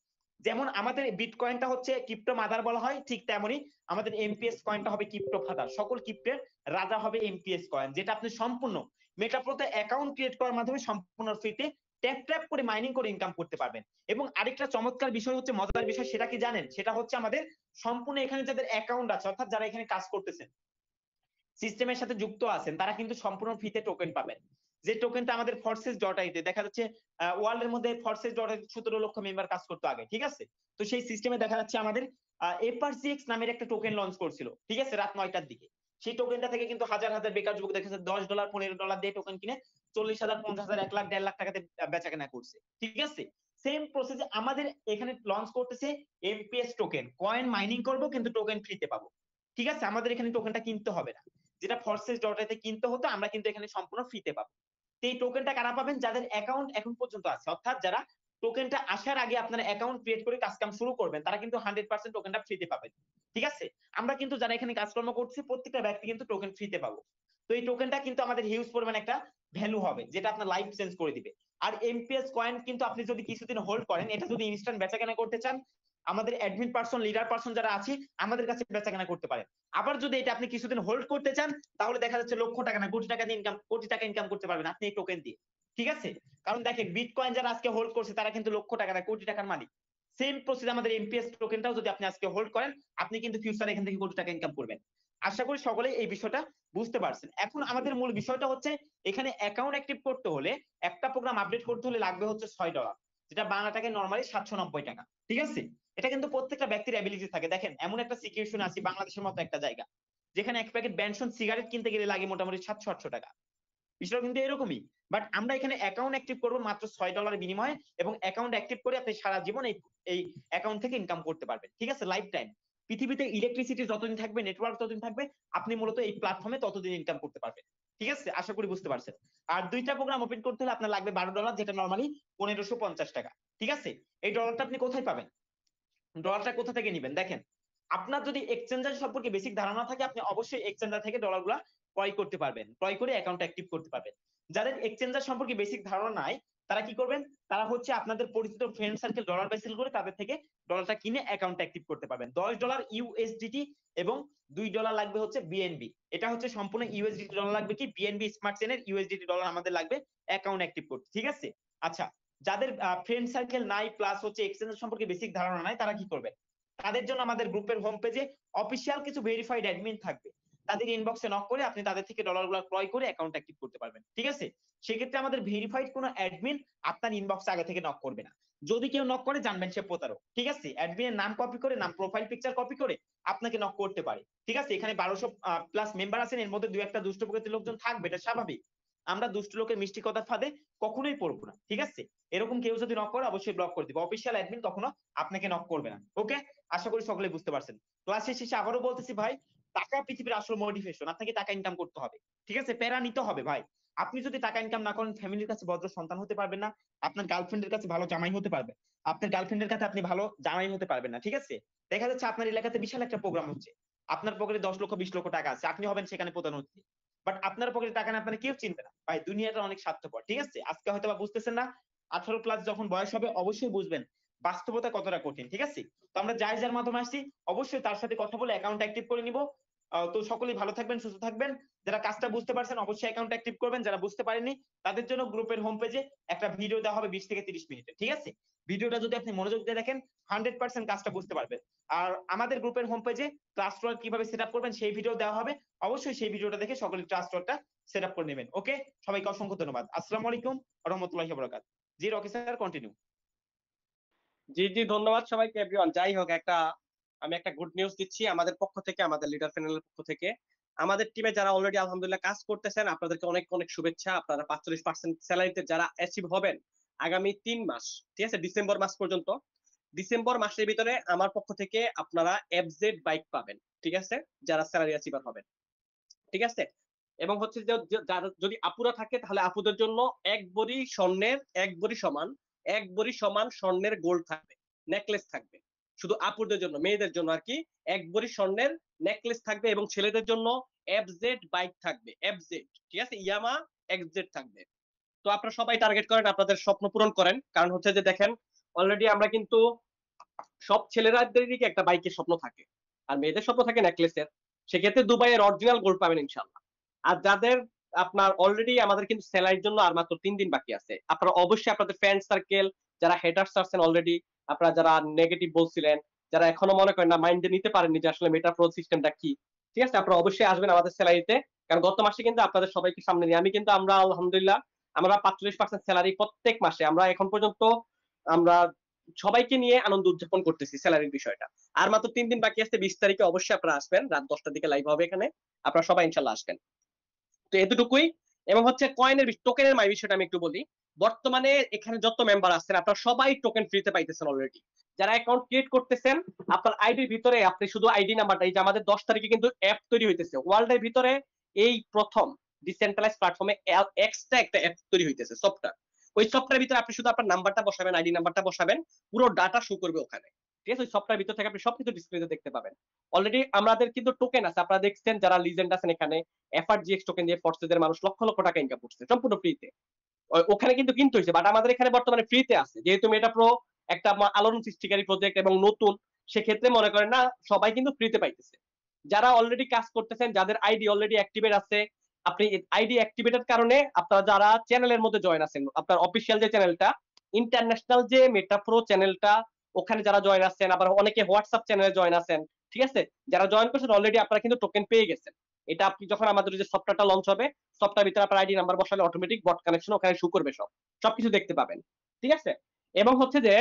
যেমন আমাদের বিটকয়েনটা হচ্ছে ক্রিপ্টো মাদার বলা হয়, ঠিক তেমনি আমাদের এমপিএস কয়েনটা হবে ক্রিপ্টো ফাদার। সকল ক্রিপ্টোর রাজা হবে এমপিএস কয়েন, যেটা আপনি সম্পূর্ণ মেটাপ্রোতে অ্যাকাউন্ট ক্রিয়েট করার মাধ্যমে সম্পূর্ণ ফ্রিতে ট্যাপ করে মাইনিং করে ইনকাম করতে পারবেন। এবং আরেকটা চমৎকার বিষয় হচ্ছে, মজার বিষয়, সেটা কি জানেন? সেটা হচ্ছে আমাদের সম্পূর্ণ এখানে যাদের অ্যাকাউন্ট আছে, অর্থাৎ যারা এখানে কাজ করতেছেন, সিস্টেমের সাথে যুক্ত আছেন, তারা কিন্তু সম্পূর্ণ ফ্রিতে টোকেন পাবেন। যে টোকেনটা আমাদের ফোর্সেস ডট আইতে দেখা যাচ্ছে, ওয়ার্ল্ডের মধ্যে ফোর্সেস ডট আই 17 লক্ষ মেম্বার কাজ করতো আগে। ঠিক আছে, তো সেই সিস্টেমে দেখা যাচ্ছে আমাদের এফআরসিএক্স নামের একটা টোকেন লঞ্চ করছিল। ঠিক আছে, রাত 9টার দিকে। সেই টোকেনটা থেকে কিন্তু হাজার হাজার বেকার যুবক দেখা যাচ্ছে $10 $15 দিয়ে টোকেন কিনে 40,000 50,000 1 লাখ 1.5 লাখ টাকাতে বেচা কেনা করছে। ঠিক আছে, সেম প্রসেসে আমাদের এখানে লঞ্চ করতেছে এমপিএস টোকেন। কয়েন মাইনিং করব কিন্তু টোকেন ফ্রিতে পাবো। ঠিক আছে, আমাদের এখানে টোকেনটা কিনতে হবে না। যেটা ফোর্সেস ডট আইতে কিনতে হতো, আমরা কিন্তু এখানে সম্পূর্ণ ফ্রিতে পাবো। তো এই টোকেনটা কারা পাবেন? যাদের অ্যাকাউন্ট এখন পর্যন্ত আছে, অর্থাৎ যারা টোকেনটা আসার আগে আপনারা অ্যাকাউন্ট ক্রিয়েট করে কাজকাম শুরু করবেন, তারা কিন্তু 100% টোকেনটা ফ্রিতে পাবেন। ঠিক আছে, আমরা কিন্তু যারা এখানে কাজকর্ম করছি প্রত্যেকটা ব্যক্তি কিন্তু টোকেন ফ্রিতে পাবো। তো এই টোকেনটা কিন্তু আমাদের হিউজ পরিমাণ একটা ভ্যালু হবে, যেটা আপনার লাইফ চেঞ্জ করে দিবে। আর এমপিএস কয়েন কিন্তু আপনি যদি কিছুদিন হোল্ড করেন, এটা যদি ইনস্ট্যান্ট বেচাকেনা করতে চান, আমাদের অ্যাডমিন পারসন, লিডার পারসন যারা আছে, আমাদের কাছে বেচাকেনা করতে পারেন। আবার যদি এটা আপনি কিছুদিন হোল্ড করতে চান, তাহলে দেখা যাচ্ছে লক্ষ টাকা না, কোটি টাকা দিয়ে কোটি টাকা ইনকাম করতে পারবেন আপনি এই টোকেন দিয়ে। ঠিক আছে, কারণ দেখেন বিটকয়েন যারা আজকে হোল্ড করছে, তারা কিন্তু লক্ষ টাকা না, কোটি টাকার মালিক। সেম প্রসেস আমাদের এমপিএস টোকেনটাও যদি আপনি আজকে হোল্ড করেন, আপনি কিন্তু ফিউচারে এখান থেকে কোটি টাকা ইনকাম করবেন। আশা করি সকলেই এই বিষয়টা বুঝতে পারছেন। এখন আমাদের মূল বিষয়টা হচ্ছে, এখানে অ্যাকাউন্ট অ্যাক্টিভ করতে হলে, একটা প্রোগ্রাম আপডেট করতে হলে লাগবে হচ্ছে $6, যেটা বাংলা টাকায় নরমালি 790 টাকা। ঠিক আছে, এটা কিন্তু প্রত্যেকটা ব্যক্তির অ্যাবিলিটি থাকে। দেখেন, এমন একটা সিচুয়েশন আছে বাংলাদেশের মতো একটা জায়গা, যেখানে এক প্যাকেট বেনসন সিগারেট কিনতে গেলে লাগে মোটামুটি 700-800 টাকা। বিষয়টা কিন্তু এরকমই। বাট আমরা এখানে অ্যাকাউন্ট অ্যাক্টিভ করব মাত্র $6 বিনিময়ে, এবং অ্যাকাউন্ট অ্যাক্টিভ করে আপনি সারা জীবন এই অ্যাকাউন্ট থেকে ইনকাম করতে পারবেন। ঠিক আছে, লাইফ টাইম। পৃথিবীতে ইলেকট্রিসিটি যতদিন থাকবে, নেটওয়ার্ক যতদিন থাকবে, আপনি মূলত এই প্ল্যাটফর্মে ততদিন ইনকাম করতে পারবেন। ঠিক আছে, আশা করি বুঝতে পারছেন। আর দুইটা প্রোগ্রাম ওপেন করতে হলে আপনার লাগবে $12, যেটা নরমালি 1550 টাকা। ঠিক আছে, এই ডলারটা আপনি কোথায় পাবেন? ডলারটা কোথা থেকে নেবেন? দেখেন, আপনার যদি এক্সচেঞ্জার সম্পর্কে বেসিক ধারণা থাকে, আপনি অবশ্যই এক্সচেঞ্জার থেকে ডলারগুলা ক্রয় করতে পারবেন, ক্রয় করে অ্যাকাউন্ট অ্যাক্টিভ করতে পারবেন। যাদের এক্সচেঞ্জার সম্পর্কে বেসিক ধারণা নাই, তারা কি করবেন? তারা হচ্ছে আপনাদের পরিচিত ফ্রেন্ড সার্কেল ডলার বেসিল করে তাদের থেকে ডলারটা কিনে অ্যাকাউন্ট অ্যাক্টিভ করতে পারবেন। $10 ইউএসডিটি এবং $2 লাগবে হচ্ছে বিএনবি। এটা হচ্ছে সম্পূর্ণ ইউএসডিটি ডলার লাগবে কি, বিএনবি স্মার্ট চেনের ইউএসডিটি ডলার আমাদের লাগবে অ্যাকাউন্ট অ্যাক্টিভ করতে। ঠিক আছে, আচ্ছা, যাদের ফ্রেন্ড সার্কেল নাই প্লাস হচ্ছে এক্সচেঞ্জ সম্পর্কে বেসিক ধারণা নাই, তারা কি করবে? তাদের জন্য আমাদের গ্রুপের হোম পেজে অফিসিয়াল কিছু ভেরিফাইড অ্যাডমিন থাকবে, তাদের ইনবক্সে নক করে আপনি তাদের থেকে ডলারগুলো ক্রয় করে অ্যাকাউন্ট অ্যাক্টিভ করতে পারবেন। ঠিক আছে, সেক্ষেত্রে আমাদের ভেরিফাইড কোনো অ্যাডমিন আপনার ইনবক্সে আগে থেকে নক করবে না। যদি কেউ নক করে, জানবেন সে প্রতারক। ঠিক আছে, অ্যাডমিনের নাম কপি করে, নাম প্রোফাইল পিকচার কপি করে আপনাকে নক করতে পারে। ঠিক আছে, এখানে 1200 প্লাস মেম্বার আছেন, এর মধ্যে দুই একটা দুষ্ট প্রকৃতির লোকজন থাকবে, এটা স্বাভাবিক। আমরা দুষ্ট লোকের মিষ্টি কথার ফাঁদে কখনোই পড়বো না। ঠিক আছে, এরকম কেউ যদি নক করে, অবশ্যই ব্লক করে দিব। অফিসিয়াল অ্যাডমিন কখনো আপনাকে নক করবে না। ওকে, আশা করি সকলে বুঝতে পারছেন। ক্লাসের শেষে আবারও বলতেছি ভাই, টাকা পৃথিবীর আসল মোটিভেশন। আপনাকে টাকা ইনকাম করতে হবে। ঠিক আছে, প্যারা নিতে হবে ভাই। আপনি যদি টাকা ইনকাম না করেন ফ্যামিলির কাছে ভদ্র সন্তান হতে পারবেন না, আপনার গার্লফ্রেন্ডের কাছে ভালো জামাই হতে পারবে, আপনার গার্লফ্রেন্ডের কাছে আপনি ভালো জামাই হতে পারবেন না, ঠিক আছে? দেখা যাচ্ছে আপনার এলাকাতে বিশাল একটা প্রোগ্রাম হচ্ছে, আপনার পকেটে 10 লক্ষ 20 লক্ষ টাকা আছে, আপনি হবেন সেখানে প্রধান অতিথি, বাট আপনার পকেটে টাকা না, আপনার কেউ চিনবে না। ভাই দুনিয়াটা অনেক স্বার্থপর, ঠিক আছে? আজকে হয়তো বা বুঝতেছেন না, 18+ যখন বয়স হবে অবশ্যই বুঝবেন বাস্তবতা কতটা কঠিন, ঠিক আছে? তো আমরা যার মাধ্যমে আসছি অবশ্যই তার সাথে কথা বলে অ্যাকাউন্ট অ্যাক্টিভ করে নিব। তো সকলেই ভালো থাকবেন, সুস্থ থাকবেন। যারা কাজটা বুঝতে পারছেন অবশ্যই অ্যাকাউন্ট অ্যাক্টিভ করবেন, যারা বুঝতে পারেননি তাদের জন্য গ্রুপের হোম পেজে একটা ভিডিও দেওয়া হবে 20 থেকে 30 মিনিটের, ঠিক আছে? ভিডিওটা যদি আপনি মনোযোগ দিয়ে দেখেন 100% কাজটা বুঝতে পারবেন। আর আমাদের গ্রুপের হোম পেজে ট্রাস্ট ওয়ার্ক কিভাবে সেট আপ করবেন সেই ভিডিও দেওয়া হবে, অবশ্যই সেই ভিডিওটা দেখে সকলে ট্রাস্ট ওয়ার্কটা সেট আপ করে নেবেন। ওকে, সবাইকে অসংখ্য ধন্যবাদ। আসসালামু আলাইকুম ওয়া রাহমাতুল্লাহি ওয়া বারাকাতুহু। জি রকি স্যার, কন্টিনিউ। জি জি, ধন্যবাদ সবাইকে এভরিওয়ান। যাই হোক, আমি একটা গুড নিউজ দিচ্ছি আমাদের পক্ষ থেকে, আমাদের লিডার প্যানেলের পক্ষ থেকে। আমাদের টিমে যারা অলরেডি আলহামদুলিল্লাহ কাজ করতেছেন আপনাদেরকে অনেক অনেক শুভেচ্ছা। আপনারা 45% স্যালারিতে যারা অ্যাচিভ হবেন আগামী 3 মাস, ঠিক আছে, ডিসেম্বর মাস পর্যন্ত, ডিসেম্বর মাসের ভিতরে আমার পক্ষ থেকে আপনারা এফজেড বাইক পাবেন, ঠিক আছে, যারা স্যালারি অ্যাচিভার হবেন, ঠিক আছে। এবং হচ্ছে যদি আপুরা থাকে তাহলে আপুদের জন্য এক বড়ি সমান স্বর্ণের গোল্ড থাকবে, নেকলেস থাকবে, শুধু আপুদের জন্য, মেয়েদের জন্য আর কি। এক বড়ি স্বর্ণের নেকলেস থাকবে এবং ছেলেদের জন্য এফজেড বাইক থাকবে, এফজেড, ঠিক আছে, ইয়ামা এক্সজেড থাকবে। তো আপনারা সবাই টার্গেট করেন, আপনাদের স্বপ্ন পূরণ করেন। কারণ হচ্ছে যে দেখেন, অলরেডি আমরা কিন্তু সব ছেলেরাদেরই একটা বাইকের স্বপ্ন থাকে, আর মেয়েদের স্বপ্ন থাকে নেকলেসের। সেক্ষেত্রে দুবাইয়ের অরিজিনাল গোল্ড পাবেন ইনশাল্লাহ। আর যাদের আপনার অলরেডি, আমাদের কিন্তু স্যালারির জন্য আর মাত্র 3 দিন বাকি আছে। আপনারা অবশ্যই আপনাদের ফ্রেন্ড সার্কেল, যারা হেটার্স আছেন অলরেডি, আপনারা যারা নেগেটিভ বলছিলেন, যারা এখনো মনে করেন না, মাইন্ডে নিতে পারেননি যে আসলে মেটা প্রো সিস্টেমটা কি, ঠিক আছে, আপনারা অবশ্যই আসবেন আমাদের স্যালারিতে। কারণ গত মাসে কিন্তু আপনাদের সবাইকে সামনে নিয়ে আমরা আলহামদুলিল্লাহ আমরা 45% স্যালারি প্রত্যেক মাসে আমরা এখন পর্যন্ত আমরা সবাইকে নিয়ে আনন্দ উদযাপন করতেছি স্যালারির বিষয়টা। আর মাত্র 3 দিন বাকি আছে, 20 তারিখে অবশ্যই আপনারা আসবেন, রাত 10টার দিকে লাইভ হবে এখানে, আপনারা সবাই ইনশাল্লাহ আসবেন। তো এতটুকুই। এবং হচ্ছে টোকেনের বিষয়টা আমি একটু বলি। বর্তমানে এখানে যত মেম্বার আছেন আপনারা সবাই টোকেন ফ্রিতে পাইতেছেন অলরেডি। যারা অ্যাকাউন্ট ক্রিয়েট করতেছেন, আপনার আইডির ভিতরে আপনি শুধু আইডি নাম্বারটা, এই যে আমাদের 10 তারিখে কিন্তু অ্যাপ তৈরি হইতেছে ওয়ার্ল্ডের ভিতরে, এই প্রথম ডিসেন্ট্রালাইজ প্ল্যাটফর্মে এক্সট্রা একটা অ্যাপ তৈরি হইতেছে, সফটওয়্যার। ওই সফটওয়্যারের ভিতরে আপনি শুধু আপনার নাম্বারটা বসাবেন, আইডি নাম্বারটা বসাবেন, পুরো ডাটা শো করবে ওখানে, ঠিক আছে? ওই সফটওয়্যার ভিতর থেকে আপনি সবকিছু ডিসপ্লেতে দেখতে পাবেন। অলরেডি আমাদের কিন্তু টোকেন আছে, আপনারা দেখছেন যারা লিজেন্ড আছেন এখানে, এফআরজিএক্স টোকেন দিয়ে ফোর্সেসের মানুষ লক্ষ লক্ষ টাকা ইনকাম করছে সম্পূর্ণ ফ্রিতে। ওখানে কিন্তু কিনতে হয়েছে, বাট আমাদের এখানে বর্তমানে ফ্রিতে আছে, যেহেতু মেটা প্রো একটা আলোড়ন সৃষ্টিকারী প্রজেক্ট এবং নতুন, সেক্ষেত্রে মনে করেন না সবাই কিন্তু ফ্রিতে পাইতেছে। যারা অলরেডি কাজ করতেছেন, যাদের আইডি অলরেডি অ্যাক্টিভেট আছে, আপনি আইডি অ্যাক্টিভেটের কারণে আপনারা যারা চ্যানেলের মধ্যে জয়েন আছেন, আপনার অফিসিয়াল যে চ্যানেলটা, ইন্টারন্যাশনাল যে মেটা প্রো চ্যানেলটা, ওখানে যারা জয়েন আছেন, আবার অনেকে হোয়াটসঅ্যাপ চ্যানেলে জয়েন আছেন, ঠিক আছে, যারা জয়েন করছেন অলরেডি আপনারা কিন্তু টোকেন পেয়ে গেছেন। এটা আপনি যখন আমাদের যে সফটওয়্যারটা লঞ্চ হবে, সফটওয়্যার ভিতরে আপনার আইডি নাম্বার বসালে অটোমেটিক বট কানেকশন ওখানে শো করবে, সবকিছু দেখতে পাবেন, ঠিক আছে। এবং হচ্ছে যে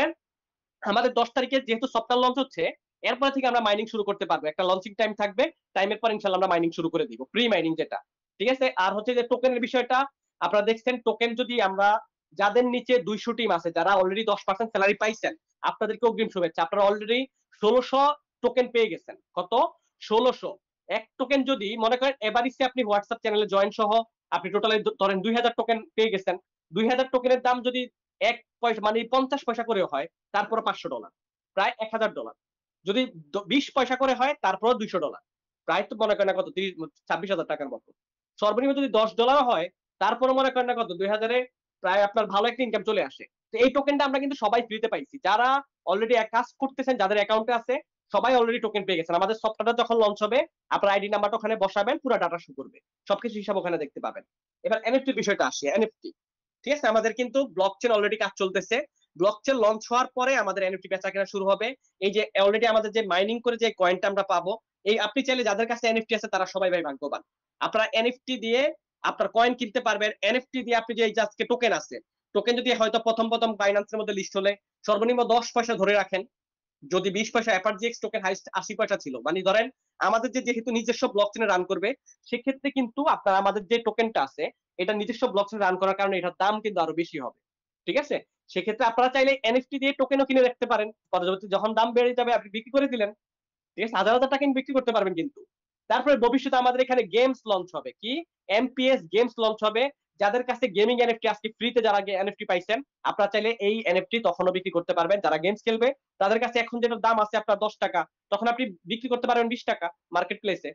আমাদের 10 তারিখে যেহেতু সফটওয়্যার লঞ্চ হচ্ছে, এরপর থেকে আমরা মাইনিং শুরু করতে পারবো, একটা লঞ্চিং টাইম থাকবে, টাইমের পর ইনশাআল্লাহ আমরা মাইনিং শুরু করে দিব, প্রি মাইনিং যেটা, ঠিক আছে। আর হচ্ছে যে টোকেনের বিষয়টা, আপনারা দেখছেন টোকেন যদি আমরা, যাদের নিচে 200 টিম আছে, যারা অলরেডি 10% স্যালারি পাইছেন, আপনাদেরকে অগ্রিম শুভেচ্ছা। আপনারা অলরেডি 1600 টোকেন পেয়ে গেছেন। কত? 1600। এক টোকেন যদি মনে করেন এবারিসে আপনি হোয়াটসঅ্যাপ চ্যানেলে জয়েন সহ আপনি টোটালি ধরেন 2000 টোকেন পেয়ে গেছেন, 2000 টোকেনের দাম যদি 1 পয়সা মানে 50 পয়সা করে হয়, তারপর $500, প্রায় $1000। যদি 20 পয়সা করে হয় তারপর $200, প্রায় তো মনে করেন না কত, 26,000 টাকার মতো। সর্বনিম্ন যদি $10 হয়, তারপর মনে করেন না কত, 2000-এ প্রায় আপনার ভালো একটা ইনকাম চলে আসে। তো এই টোকেনটা আমরা কিন্তু সবাই ফ্রিতে পাইছি, যারা অলরেডি কাজ করতেছেন, যাদের অ্যাকাউন্টে আছে, সবাই অলরেডি টোকেন পেয়ে গেছেন। আমাদের সফটওয়্যারটা যখন লঞ্চ হবে, আপনার আইডি নাম্বারটা ওখানে বসাবেন, পুরো ডাটা শো করবে, সবকিছু হিসাব ওখানে দেখতে পাবেন। এবার এনএফটি বিষয়টা আসে, এনএফটি, ঠিক আছে, আমাদের কিন্তু ব্লকচেন অলরেডি কাজ চলতেছে। ব্লকচেন লঞ্চ হওয়ার পরে আমাদের এনএফটি বেচা কেনা শুরু হবে। এই যে অলরেডি আমাদের যে মাইনিং করে যে কয়েনটা আমরা পাবো, এই আপনি চাইলে যাদের কাছে এনএফটি আছে তারা সবাই ভাই ভাগ্যবান। আপনারা এনএফটি দিয়ে আপনার কয়েন কিনতে পারবেন। এনএফটি দিয়ে আপনি যে আজকে টোকেন আছে, টোকেন যদি হয়তো প্রথম প্রথম বাইন্যান্সের মধ্যে লিস্ট হলে সর্বনিম্ন 10 পয়সা ধরে রাখেন, যদি 20 পয়সা, এফআরজিএক্স টোকেন হাইস্ট 80 পয়সা ছিল, মানে ধরেন আমাদের যেহেতু নিজস্ব ব্লকচেনে রান করবে, সেক্ষেত্রে কিন্তু আপনার আমাদের যে টোকেনটা আছে এটা নিজস্ব ব্লকচেনে রান করার কারণে এটার দাম কিন্তু আরো বেশি হবে, ঠিক আছে। সেক্ষেত্রে আপনারা চাইলে এনএফটি দিয়ে টোকেনও কিনে রাখতে পারেন, পরবর্তী যখন দাম বেড়ে যাবে আপনি বিক্রি করে দিলেন, ঠিক আছে, হাজার হাজার টাকা বিক্রি করতে পারবেন কিন্তু। তারপরে ভবিষ্যতে আমাদের এখানে গেমস লঞ্চ হবে, কি এমপিএস গেমস লঞ্চ হবে, যাদের কাছে গেমিং এনএফটি আজকে ফ্রিতে যারা এনএফটি পাইছেন, আপনারা চাইলে এই এনএফটি তখনও বিক্রি করতে পারবেন। যারা গেমস খেলবে তাদের কাছে এখন যেটা দাম আছে আপনার 10 টাকা, তখন আপনি বিক্রি করতে পারবেন 20 টাকা মার্কেট প্লেসে।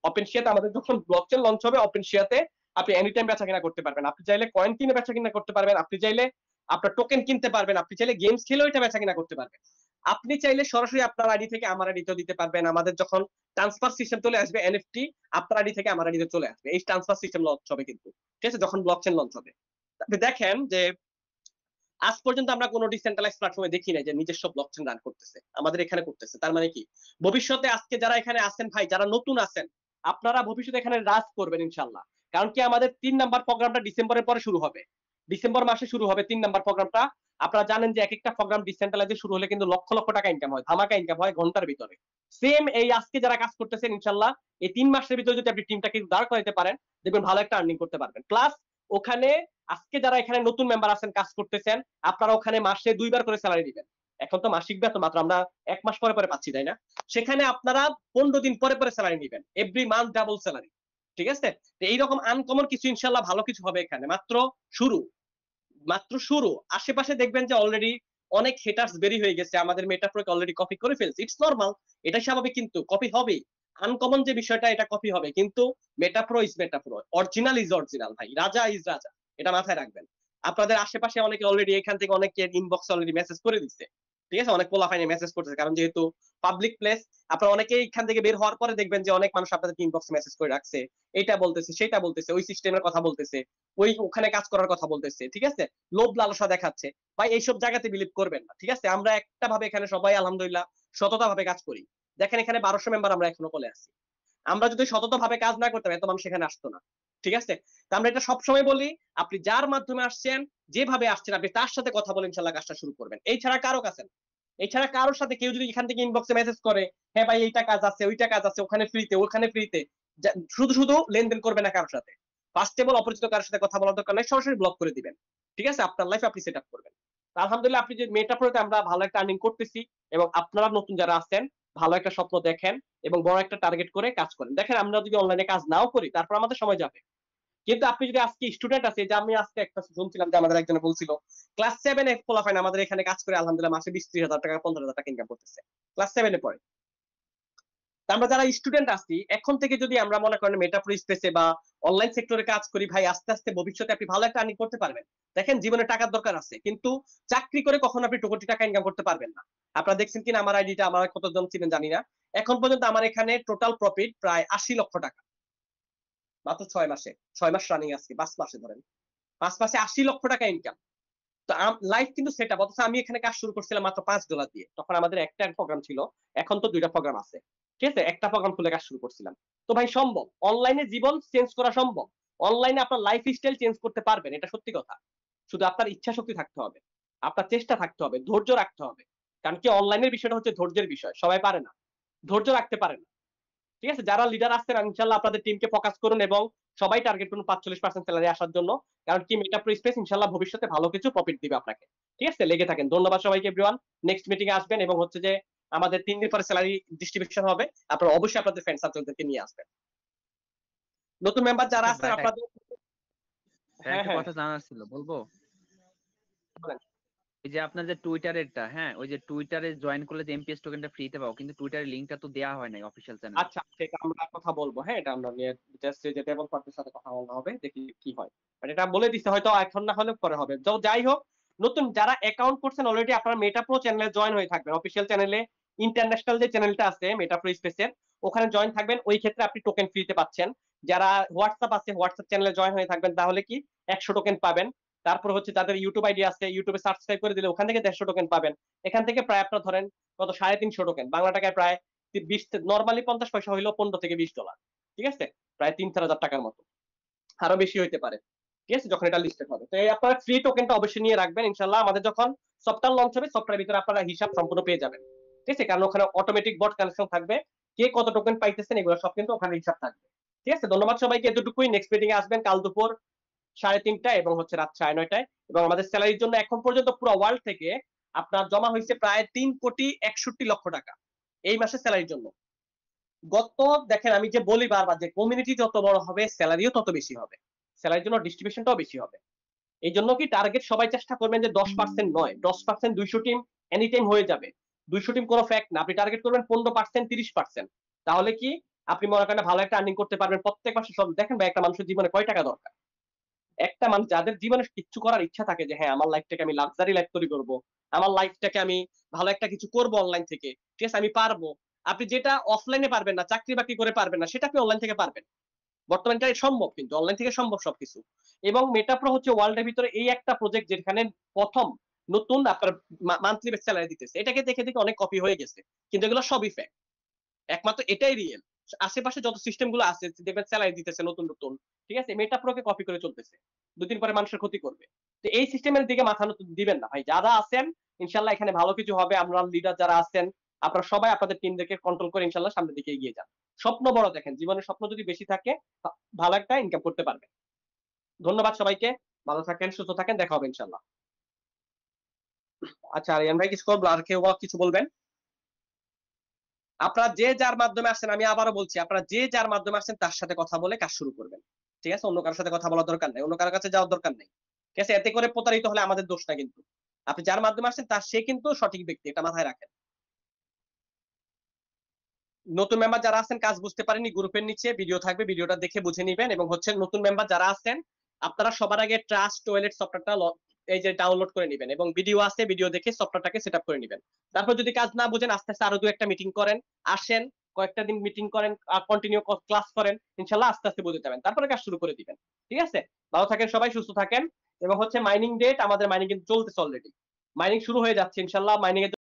ওপেনশিয়াতে আমাদের যখন ব্লকচেন লঞ্চ হবে, ওপেনশিয়াতে আপনি এনি টাইম বেচা কিনা করতে পারবেন। আপনি চাইলে কয়েন কিনে বেচা কিনা করতে পারবেন, আপনি চাইলে আপনার টোকেন কিনতে পারবেন, আপনি চাইলে গেমস খেলেও এটা বেচা কিনা করতে পারবেন। আপনি চাইলে সরাসরি আপনার আইডি থেকে আমার আইডিতেও দিতে পারবেন। আমাদের যখন ট্রান্সফার সিস্টেম চলে আসবে, এনএফটি আপনার আইডি থেকে আমার আইডিতে চলে আসবে। এই ট্রান্সফার সিস্টেম লঞ্চ হবে কিন্তু, ঠিক আছে, যখন ব্লকচেন লঞ্চ হবে। আপনি দেখেন যে আজ পর্যন্ত আমরা কোনো ডিসেন্ট্রালাইজ প্ল্যাটফর্মে দেখি নাই যে নিজস্ব ব্লকচেন রান করতেছে, আমাদের এখানে করতেছে। তার মানে কি, ভবিষ্যতে আজকে যারা এখানে আছেন ভাই, যারা নতুন আছেন, আপনারা ভবিষ্যতে এখানে রাজ করবেন ইনশাল্লাহ। কারণ কি, আমাদের 3 নাম্বার প্রোগ্রামটা ডিসেম্বরের পরে শুরু হবে, ডিসেম্বর মাসে শুরু হবে 3 নাম্বার প্রোগ্রামটা। আপনারা জানেন যে এক একটা প্রোগ্রাম ডিসেন্ট্রালাইজে শুরু হলে কিন্তু লক্ষ লক্ষ টাকা ইনকাম হয়, ধামাকা ইনকাম হয় ঘন্টার ভিতরে। সেম এই আজকে যারা কাজ করতেছেন ইনশাল্লাহ এই 3 মাসের ভিতরে যদি আপনি টিমটাকে দাঁড় করাইতে পারেন, দেখবেন ভালো একটা আর্নিং করতে পারবেন। প্লাস ওখানে আজকে যারা এখানে নতুন মেম্বার আছেন, কাজ করতেছেন, আপনারা ওখানে মাসে 2 বার করে স্যালারি দিবেন। এখন তো মাসিক বেতন মাত্র আমরা 1 মাস পরে পরে পাচ্ছি, তাই না? সেখানে আপনারা 15 দিন পরে পরে স্যালারি নিবেন, এভরি মান্থ ডাবল স্যালারি, ঠিক আছে? তো এইরকম আনকমন কিছু ইনশাল্লাহ ভালো কিছু হবে এখানে। মাত্র শুরু, মাত্র শুরু। আশেপাশে দেখবেন যে অলরেডি অনেক হেটার্স বেরি হয়ে গেছে, আমাদের মেটাপ্রোকে অলরেডি কপি করে ফেলছে। ইটস নরমাল, এটা স্বাভাবিক, কিন্তু কপি হবেই। আনকমন যে বিষয়টা, এটা কপি হবে, কিন্তু মেটাপ্রো ইজ মেটাপ্রো, অরিজিনাল ইজ অরিজিনাল ভাই, রাজা ইজ রাজা, এটা মাথায় রাখবেন। আপনাদের আশেপাশে অনেকে অলরেডি এখান থেকে অনেকে ইনবক্স অলরেডি মেসেজ করে দিচ্ছে, ঠিক আছে, অনেক পোলাফাইনে মেসেজ করতেছে, কারণ যেহেতু পাবলিক প্লেস। আপনারা অনেকেই এখান থেকে বের হওয়ার পরে দেখবেন যে অনেক মানুষ আপনাদের ইনবক্স মেসেজ করে রাখছে, এটা বলতেছে সেটা বলতেছে, ওই সিস্টেমের কথা বলতেছে, ওই ওখানে কাজ করার কথা বলতেছে, ঠিক আছে, লোভ লালসা দেখাচ্ছে। ভাই এইসব জায়গাতে বিলিভ করবেন না, ঠিক আছে? আমরা একটা ভাবে এখানে সবাই আলহামদুলিল্লাহ সততা ভাবে কাজ করি। দেখেন এখানে 1200 মেম্বার আমরা এখনো বলে আছি। আমরা যদি সততা ভাবে কাজ না করতাম, এত মানুষ এখানে আসতো না, ঠিক আছে? তা আমরা এটা সবসময় বলি, আপনি যার মাধ্যমে আসছেন, যেভাবে আসছেন, আপনি তার সাথে কথা বলে ইনশাল্লাহ কাজটা শুরু করবেন। এছাড়া কারো কাছে না। এছাড়া কারোর সাথে কেউ যদি এখান থেকে ইনবক্সে মেসেজ করে, হ্যাঁ ভাই এইটা কাজ আছে, ওইটা কাজ আছে, ওখানে ফ্রিতে, ওখানে ফ্রিতে, শুধু শুধু লেনদেন করবে না কারোর সাথে। ফার্স্ট অফ অল অপরিচিত কারোর সাথে কথা বলার দরকার নাই, সরাসরি ব্লক করে দিবেন, ঠিক আছে? আপনার লাইফ আপনি সেট আপ করবেন। আলহামদুলিল্লাহ, আপনি যে মেটাপ্রোতে আমরা ভালো একটা আর্নিং করতেছি, এবং আপনারা নতুন যারা আছেন ভালো একটা স্বপ্ন দেখেন এবং বড় একটা টার্গেট করে কাজ করেন। দেখেন আমরা যদি অনলাইনে কাজ নাও করি, তারপর আমাদের সময় যাবে। কিন্তু আপনি যদি আজকে স্টুডেন্ট আছে, যে আমি আজকে একটা শুনছিলাম যে আমাদের একজনে বলছিল ক্লাস 7 এ পোলাফাইন আমাদের এখানে কাজ করে আলহামদুলিল্লাহ মাসে 20-30 হাজার টাকা 15 হাজার টাকা ইনকাম করতেছে, ক্লাস 7 এ পড়ে। আমরা যারা স্টুডেন্ট আছি, এখন থেকে যদি আমরা মনে করেন মেটাপ্রো স্পেসে বা অনলাইন সেক্টরে কাজ করি ভাই, আস্তে আস্তে ভবিষ্যতে আপনি ভালো একটা আর্নিং করতে পারবেন। দেখেন জীবনে টাকার দরকার আছে, কিন্তু চাকরি করে কখনো আপনি কোটি টাকা ইনকাম করতে পারবেন না। আপনারা দেখছেন কিনা আমার আইডিটা, আমার কতজন ছিলেন জানি না, এখন পর্যন্ত আমার এখানে টোটাল প্রফিট প্রায় 80 লক্ষ টাকা, মাত্র 6 মাসে। 6 মাস রানিং আজকে, 5 মাসে ধরেন, 5 মাসে 80 লক্ষ টাকা ইনকাম। তো লাইফ কিন্তু সেট আপ। অথচ আমি এখানে কাজ শুরু করছিলাম মাত্র $5 দিয়ে, তখন আমাদের একটা প্রোগ্রাম ছিল, এখন তো 2টা প্রোগ্রাম আছে, ঠিক আছে? একটা প্রোগ্রাম খুলে কাজ শুরু করছিলাম। তো ভাই সম্ভব, অনলাইনে জীবন চেঞ্জ করা সম্ভব, অনলাইনে আপনার লাইফ স্টাইল চেঞ্জ করতে পারবেন, এটা সত্যি কথা। শুধু আপনার ইচ্ছা শক্তি থাকতে হবে, আপনার চেষ্টা থাকতে হবে, ধৈর্য রাখতে হবে। কারণ কি, অনলাইনের বিষয়টা হচ্ছে ধৈর্যের বিষয়, সবাই পারে না, ধৈর্য রাখতে পারে না, ঠিক আছে? যারা লিডার আছেন ইনশাআল্লাহ আপনাদের টিমকে ফোকাস করুন এবং সবাই টার্গেট করুন 45% স্যালারি আসার জন্য। কারণ কি, মেটাপ্রো স্পেস ইনশাআল্লাহ ভবিষ্যতে ভালো কিছু প্রফিট দিবে আপনাকে, ঠিক আছে? লেগে থাকেন। ধন্যবাদ সবাইকে এভরিওয়ান। নেক্সট মিটিং এ আসবেন এবং হচ্ছে যে আমাদের 3 দিন পরে স্যালারি ডিস্ট্রিবিউশন হবে, আপনারা অবশ্যই আপনাদের ফ্রেন্ড সার্কেলদেরকে নিয়ে আসবেন। নতুন মেম্বার যারা আচ্ছা আছেন ভাই, আপনাদের, হ্যাঁ একটা হ্যাঁ কথা জানার ছিল, বলবো? বলেন। এই যে আপনার যে টুইটারেরটা, হ্যাঁ, ওই যে টুইটারে জয়েন করলে যে এমপিএস টোকেনটা ফ্রিতে পাবো, কিন্তু টুইটারের লিংকটা তো দেয়া হয় নাই অফিসিয়াল চ্যানেলে। আচ্ছা, সেটা আমরা কথা বলবো, হ্যাঁ, এটা আমরা নিয়ে জাস্ট যে ডেভেল পার্টির সাথে কথা বলা হবে, দেখি কি হয়। বাট এটা বলে দিতে হয়তো এখন না হলে পরে হবে। তো যাই হোক, নতুন যারা অ্যাকাউন্ট করছেন অলরেডি, আপনারা মেটাপ্রো চ্যানেলে জয়েন হয়ে থাকবেন, অফিসিয়াল চ্যানেলে, ইন্টারন্যাশনাল যে চ্যানেলটা আছে মেটাপ্রো স্পেসের, ওখানে জয়েন থাকবেন। ওই ক্ষেত্রে আপনি টোকেন ফ্রিতে পাচ্ছেন। যারা হোয়াটসঅ্যাপ আছে, হোয়াটসঅ্যাপ চ্যানেলে জয়েন হয়ে থাকবেন, তাহলে কি 100 টোকেন পাবেন। তারপর হচ্ছে যাদের ইউটিউব আইডি আছে, ইউটিউবে সাবস্ক্রাইব করে দিলে ওখান থেকে 150 টোকেন পাবেন। এখান থেকে প্রায় আপনার ধরেন কত, 350 টোকেন, বাংলা টাকায় প্রায় 20, নরমালি 50 পয়সা হইলো $15 থেকে $20, ঠিক আছে, প্রায় 3-4 হাজার টাকার মতো, আরো বেশি হইতে পারে, ঠিক আছে, যখন এটা লিস্টেড হবে। তো এই আপনারা ফ্রি টোকেনটা অবশ্যই নিয়ে রাখবেন ইনশাআল্লাহ। আমাদের যখন সফটওয়্যার লঞ্চ হবে, সফটওয়্যারের ভিতরে আপনারা হিসাব সম্পূর্ণ পেয়ে যাবেন, ঠিক আছে? কারণ ওখানে অটোমেটিক বট কানেকশন থাকবে, কে কত টোকেন পাইতেছেন এগুলো সব কিন্তু ওখানে হিসাব থাকবে, ঠিক আছে? ধন্যবাদ সবাইকে, এতটুকুই। নেক্সট মিটিং এ আসবেন কাল দুপুর 3:30টায় এবং হচ্ছে রাত 9:30টায়। এবং আমাদের স্যালারির জন্য এখন পর্যন্ত পুরো ওয়ার্ল্ড থেকে আপনার জমা হয়েছে প্রায় 3,61,00,000 টাকা এই মাসের স্যালারির জন্য। গত, দেখেন আমি যে বলি বারবার যে কমিউনিটি যত বড় হবে স্যালারিও তত বেশি হবে। স্যালারির জন্য ডিস্ট্রিবিউশনটাও বেশি হবে। এই জন্য কি টার্গেট সবাই চেষ্টা করবেন যে 10% নয়, 10% 200 টিম এনি টাইম হয়ে যাবে। 200 টিম কোনো ফ্যাক্ট না, আপনি টার্গেট করবেন 15%, 30%। তাহলে কি আপনি মনে করেন ভালো একটা আর্নিং করতে পারবেন প্রত্যেক মাসে। সব দেখেন ভাই, একটা মানুষের জীবনে কয় টাকা দরকার? একটা মানুষ যাদের জীবনে কিচ্ছু করার ইচ্ছা থাকে যে হ্যাঁ আমার লাইফটাকে আমি লাক্সারি লাইফ তৈরি করব, আমার লাইফটাকে আমি ভালো একটা কিছু করব অনলাইন থেকে, ঠিক আছে আমি পারবো। আপনি যেটা অফলাইনে পারবেন না, চাকরি বাকরি করে পারবেন না, সেটা আপনি অনলাইন থেকে পারবেন। বর্তমানে এটা সম্ভব, কিন্তু অনলাইন থেকে সম্ভব সবকিছু। এবং মেটাপ্রো হচ্ছে ওয়ার্ল্ডের ভিতরে এই একটা প্রজেক্ট যেখানে প্রথম নতুন আপনার মান্থলি বেস স্যালারি দিতেছে। এটাকে দেখে দেখে অনেক কপি হয়ে গেছে, কিন্তু এগুলো সবই ফেক। একমাত্র এটাই রিয়েল। আশেপাশে যত সিস্টেম গুলো আছে দেখবেন স্যালারি দিতেছে নতুন নতুন, ঠিক আছে, মেটাপ্রোকে কপি করে চলতেছে, দুদিন পরে মানুষের ক্ষতি করবে। তো এই সিস্টেমের দিকে মাথা দিবেন না ভাই। যারা আছেন ইনশাল্লাহ এখানে ভালো কিছু হবে। আমরা লিডার যারা আছেন আপনারা সবাই আপনাদের টিমদেরকে কন্ট্রোল করে ইনশাল্লাহ সামনের দিকে এগিয়ে যান। স্বপ্ন বড় দেখেন, জীবনের স্বপ্ন যদি বেশি থাকে ভালো একটা ইনকাম করতে পারবেন। ধন্যবাদ সবাইকে, ভালো থাকেন, সুস্থ থাকেন, দেখা হবে ইনশাল্লাহ। আচ্ছা আরিয়ান ভাই কিছু করবো, আর কেউ কিছু বলবেন? আপনারা যে যার মাধ্যমে আসছেন, আমি আবারও বলছি, আপনারা যে যার মাধ্যমে আসছেন তার সাথে কথা বলে কাজ শুরু করবেন, ঠিক আছে? অন্য কারোর সাথে কথা বলার দরকার নেই, অন্য কারোর কাছে যাওয়ার দরকার নেই, ঠিক আছে? এতে করে প্রতারিত হলে আমাদের দোষ না কিন্তু। আপনি যার মাধ্যমে আসছেন তার সে কিন্তু সঠিক ব্যক্তি, এটা মাথায় রাখেন। নতুন মেম্বার যারা আছেন কাজ বুঝতে পারেনি, গ্রুপের নিচে ভিডিও থাকবে, ভিডিওটা দেখে বুঝে নিবেন। এবং হচ্ছে নতুন মেম্বার যারা আছেন আপনারা সবার আগে ট্রাস্ট টয়লেট সফটওয়্যারটা এই যে ডাউনলোড করে নেবেন, এবং ভিডিও আছে, ভিডিও দেখে সফটওয়্যারটাকে সেটআপ করে নেবেন। তারপর যদি কাজ না বুঝেন আস্তে আস্তে আরো 2-1টা মিটিং করেন, আসেন কয়েকটা দিন মিটিং করেন, কন্টিনিউ ক্লাস করেন, ইনশাআল্লাহ আস্তে আস্তে বুঝে যাবেন, তারপরে কাজ শুরু করে দিবেন, ঠিক আছে? ভালো থাকেন সবাই, সুস্থ থাকেন। এবং হচ্ছে মাইনিং ডেট, আমাদের মাইনিং কিন্তু চলতেছে অলরেডি, মাইনিং শুরু হয়ে যাচ্ছে ইনশাআল্লাহ। মাইনিং এর